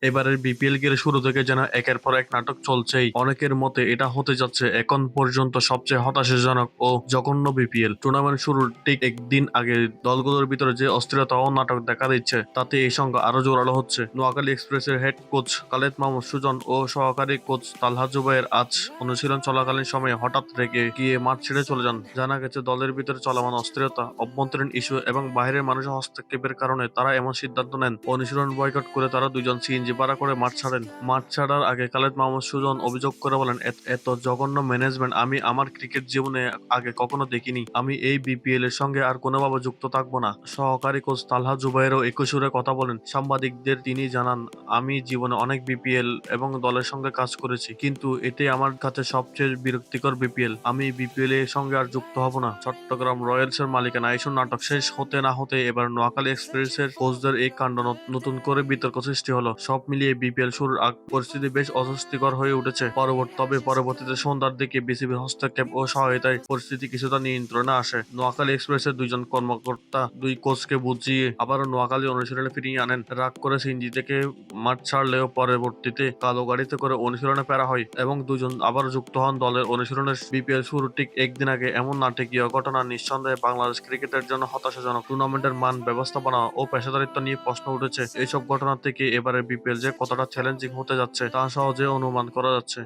এবারের বিপিএল ঘিরে শুরু থেকে যেন একের পর এক নাটক চলছেই। অনেকের মতে এটা হতে যাচ্ছে এখন পর্যন্ত সবচেয়ে হতাশাজনক ও জঘন্য বিপিএল। টুর্নামেন্ট শুরুর ঠিক একদিন আগে দলগুলোর ভিতরে যে অস্থিরতা ও নাটক দেখা দিচ্ছে, তাতে এই সংখ্যা আরো জোরালো হচ্ছে। নোয়াখালী এক্সপ্রেসের হেড কোচ খালেদ মাহমুদ সুজন ও সহকারী কোচ তালহা জুবায়ের আজ অনুশীলন চলাকালীন সময়ে হঠাৎ রেগে গিয়ে মাঠ ছেড়ে চলে যান। জানা গেছে দলের ভিতরে চলমান অস্থিরতা, অভ্যন্তরীণ ইস্যু এবং বাইরের মানুষের হস্তক্ষেপের কারণে তারা এমন সিদ্ধান্ত নেন। অনুশীলন বয়কট করে তারা দুজন সিএনজি ভাড়া করে মাঠ ছাড়েন। মাঠ ছাড়ার আগে খালেদ মাহমুদ সুজন অভিযোগ করে বলেন, এত জঘন্য ম্যানেজমেন্ট আমি আমার ক্রিকেট জীবনে আগে কখনো দেখিনি। আমি এই বিপিএল এর সঙ্গে আর কোনোভাবে যুক্ত থাকবো না। সহকারী কোচ তালহা জুবায়েরও একই সুরে কথা বলেন। সাংবাদিকদের তিনি জানান, আমি জীবনে অনেক বিপিএল এবং দলের সঙ্গে কাজ করেছি, কিন্তু এটাই আমার কাছে সবচেয়ে বিরক্তিকর বিপিএল। আমি বিপিএল এর সঙ্গে আর যুক্ত হব না। চট্টগ্রাম রয়্যালসের মালিকানা ইস্যুর নাটক শেষ হতে না হতে এবার নোয়াখালী এক্সপ্রেসের কোচদের এই কাণ্ড নতুন করে বিতর্ক সৃষ্টি হলো। সব মিলিয়ে বিপিএল শুরুর আগ পরিস্থিতি বেশ অস্বস্তিকর হয়ে উঠেছে। তবে পরবর্তীতে সন্ধ্যার দিকে বিসিবির হস্তক্ষেপ ও সহায়তায় পরিস্থিতি কিছুটা নিয়ন্ত্রণে আসে। নোয়াখালী এক্সপ্রেসের দুইজন কর্মকর্তা দুই কোচকে বুঝিয়ে আবারও নোয়াখালী অনুশীলনে ফিরিয়ে আনেন। রাগ করে সিএনজি থেকে মাঠ ছাড়লেও পরবর্তীতে কালো গাড়িতে করে অনুশীলনে ফেরা হয় এবং দুজন আবার যুক্ত হন দলের অনুশীলনের। বিপিএল শুরুর ঠিক একদিন আগে এমন নাটকীয় ঘটনা নিঃসন্দেহে বাংলাদেশ ক্রিকেটের জন্য হতাশাজনক। টুর্নামেন্টের মান, ব্যবস্থাপনা ও পেশাদারিত্ব নিয়ে প্রশ্ন উঠেছে। এইসব ঘটনা থেকে এবারের বিপিএল যে কতটা চ্যালেঞ্জিং হতে যাচ্ছে তা সহজে অনুমান করা যাচ্ছে।